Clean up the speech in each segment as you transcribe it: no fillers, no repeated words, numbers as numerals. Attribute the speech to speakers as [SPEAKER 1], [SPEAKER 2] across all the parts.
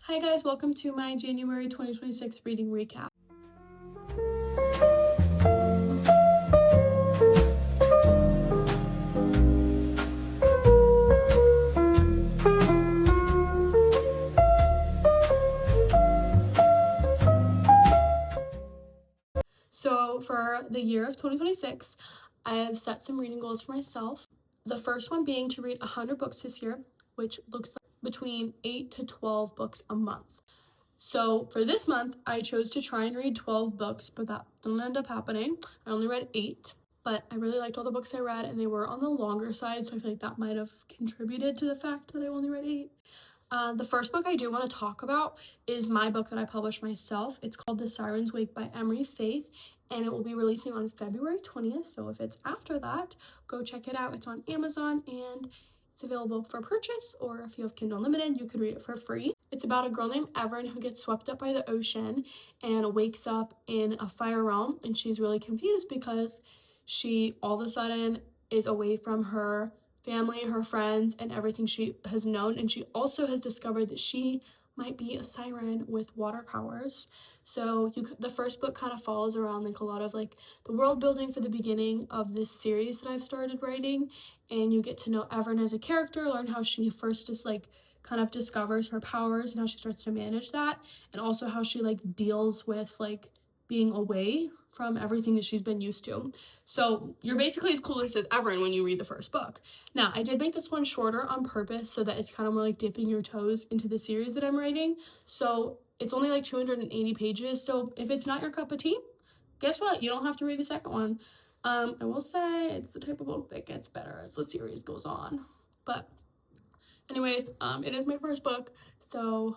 [SPEAKER 1] Hi guys, welcome to my January 2026 reading recap. So for the year of 2026, I have set some reading goals for myself. The first one being to read 100 books this year, which looks like between 8 to 12 books a month. So for this month, I chose to try and read 12 books, but that didn't end up happening. I only read 8, but I really liked all the books I read, and they were on the longer side, so I feel like that might have contributed to the fact that I only read 8. The first book I do want to talk about is my book that I published myself. It's called The Siren's Wake by Emery Faith, and it will be releasing on February 20th, so if it's after that, go check it out. It's on Amazon, and it's available for purchase, or if you have Kindle Unlimited, you could read it for free. It's about a girl named Evelyn who gets swept up by the ocean and wakes up in a fire realm, and she's really confused because she all of a sudden is away from her family, her friends, and everything she has known, and she also has discovered that she might be a siren with water powers. So the first book kind of follows around like a lot of like the world building for the beginning of this series that I've started writing, and you get to know Evelyn as a character, learn how she first just like kind of discovers her powers and how she starts to manage that, and also how she like deals with like being away from everything that she's been used to. So you're basically as clueless as Evelyn when you read the first book. Now, I did make this one shorter on purpose so that it's kind of more like dipping your toes into the series that I'm writing. So it's only like 280 pages. So if it's not your cup of tea, guess what? You don't have to read the second one. I will say it's the type of book that gets better as the series goes on. But anyways, it is my first book, so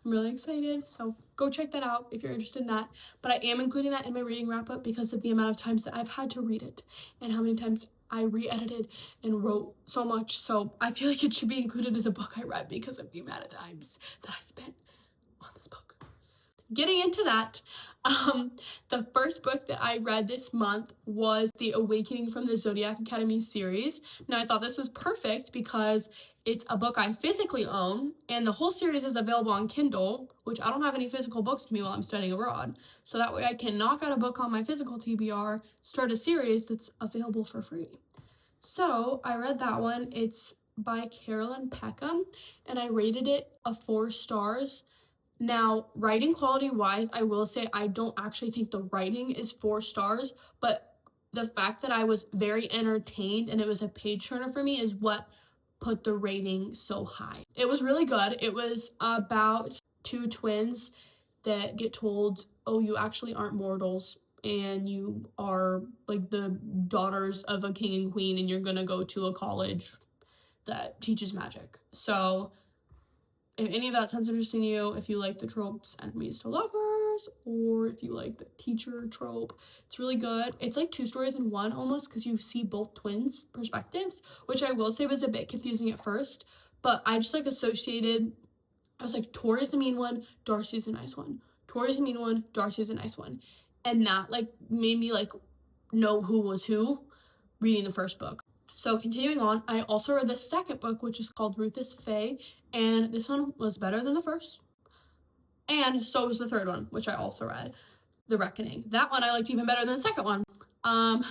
[SPEAKER 1] I'm really excited, so go check that out if you're interested in that. But I am including that in my reading wrap-up because of the amount of times that I've had to read it and how many times I re-edited and wrote so much. So I feel like it should be included as a book I read because of the amount of times that I spent on this book. Getting into that, the first book that I read this month was The Awakening from the Zodiac Academy series. Now, I thought this was perfect because it's a book I physically own, and the whole series is available on Kindle, which I don't have any physical books with me while I'm studying abroad. So that way I can knock out a book on my physical TBR, start a series that's available for free. So I read that one. It's by Carolyn Peckham, and I rated it a 4 stars. Now, writing quality wise, I will say I don't actually think the writing is 4 stars, but the fact that I was very entertained and it was a page turner for me is what put the rating so high. It was really good. It was about 2 twins that get told, oh, you actually aren't mortals and you are like the daughters of a king and queen and you're gonna go to a college that teaches magic. So if any of that sounds interesting to you, if you like the tropes enemies to lovers, or if you like the teacher trope, it's really good. It's like 2 stories in one almost because you see both twins' perspectives, which I will say was a bit confusing at first, but I just like associated, I was like, Tori's the mean one, Darcy's the nice one. Tori's the mean one, Darcy's the nice one. And that like made me like know who was who reading the first book. So continuing on, I also read the second book, which is called Ruth's Fae, and this one was better than the first. And so was the third one, which I also read, The Reckoning. That one I liked even better than the second one. I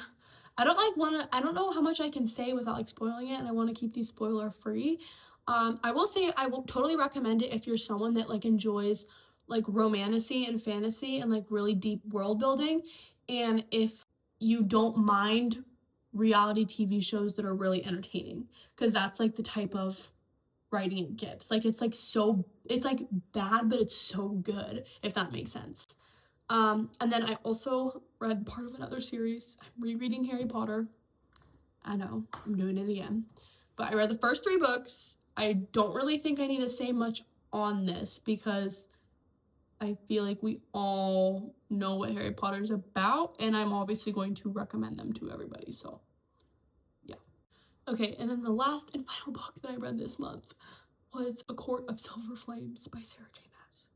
[SPEAKER 1] don't know how much I can say without like spoiling it, and I want to keep these spoiler free. I will say I will totally recommend it if you're someone that like enjoys like romantasy and fantasy and like really deep world building, and if you don't mind reality TV shows that are really entertaining, because that's like the type of writing it gives. Like it's like bad, but it's so good, if that makes sense. And then I also read part of another series. I'm rereading Harry Potter. I know, I'm doing it again. But I read the first 3 books. I don't really think I need to say much on this because I feel like we all know what Harry Potter's about, and I'm obviously going to recommend them to everybody, so yeah. Okay, and then the last and final book that I read this month was A Court of Silver Flames by Sarah J. Maas.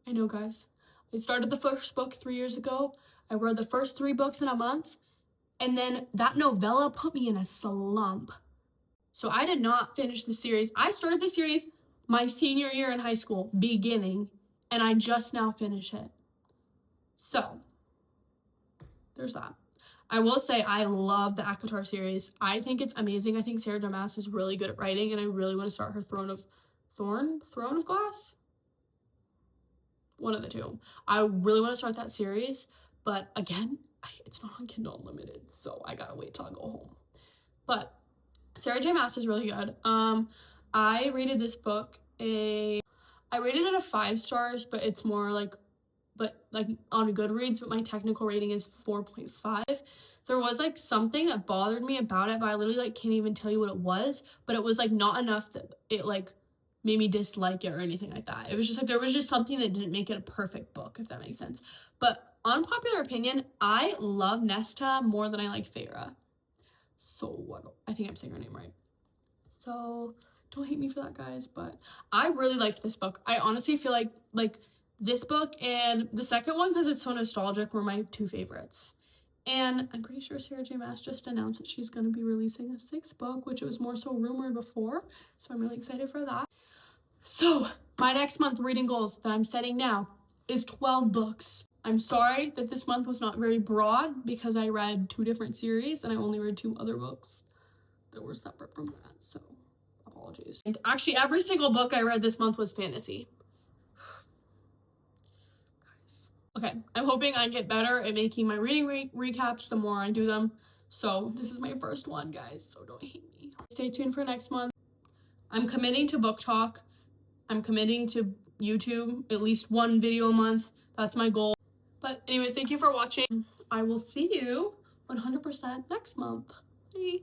[SPEAKER 1] I know, guys. I started the first book 3 years ago. I read the first 3 books in a month, and then that novella put me in a slump. So I did not finish the series. I started the series my senior year in high school, beginning, and I just now finished it. So, there's that. I will say I love the ACOTAR series. I think it's amazing. I think Sarah J. Maas is really good at writing, and I really want to start her Throne of Glass? One of the two. I really want to start that series, but again, it's not on Kindle Unlimited, so I gotta wait till I go home. But Sarah J. Maas is really good. I rated this book I rated it a 5 stars, but it's more like on Goodreads, but my technical rating is 4.5. There was like something that bothered me about it, but I literally like can't even tell you what it was, but it was like not enough that it like made me dislike it or anything like that. It was just like there was just something that didn't make it a perfect book, if that makes sense. But unpopular opinion, I love Nesta more than I like Feyre. So I think I'm saying her name right. So don't hate me for that, guys, but I really liked this book. I honestly feel like this book and the second one, because it's so nostalgic, were my 2 favorites. And I'm pretty sure Sarah J. Maas just announced that she's going to be releasing a 6th book, which was more so rumored before. So I'm really excited for that. So my next month reading goals that I'm setting now is 12 books. I'm sorry that this month was not very broad because I read 2 different series and I only read 2 other books that were separate from that. So apologies. And actually, every single book I read this month was fantasy. Okay, I'm hoping I get better at making my reading recaps the more I do them. So this is my first one, guys, so don't hate me. Stay tuned for next month. I'm committing to book talk. I'm committing to YouTube, at least 1 video a month. That's my goal. But anyways, thank you for watching. I will see you 100% next month. Bye.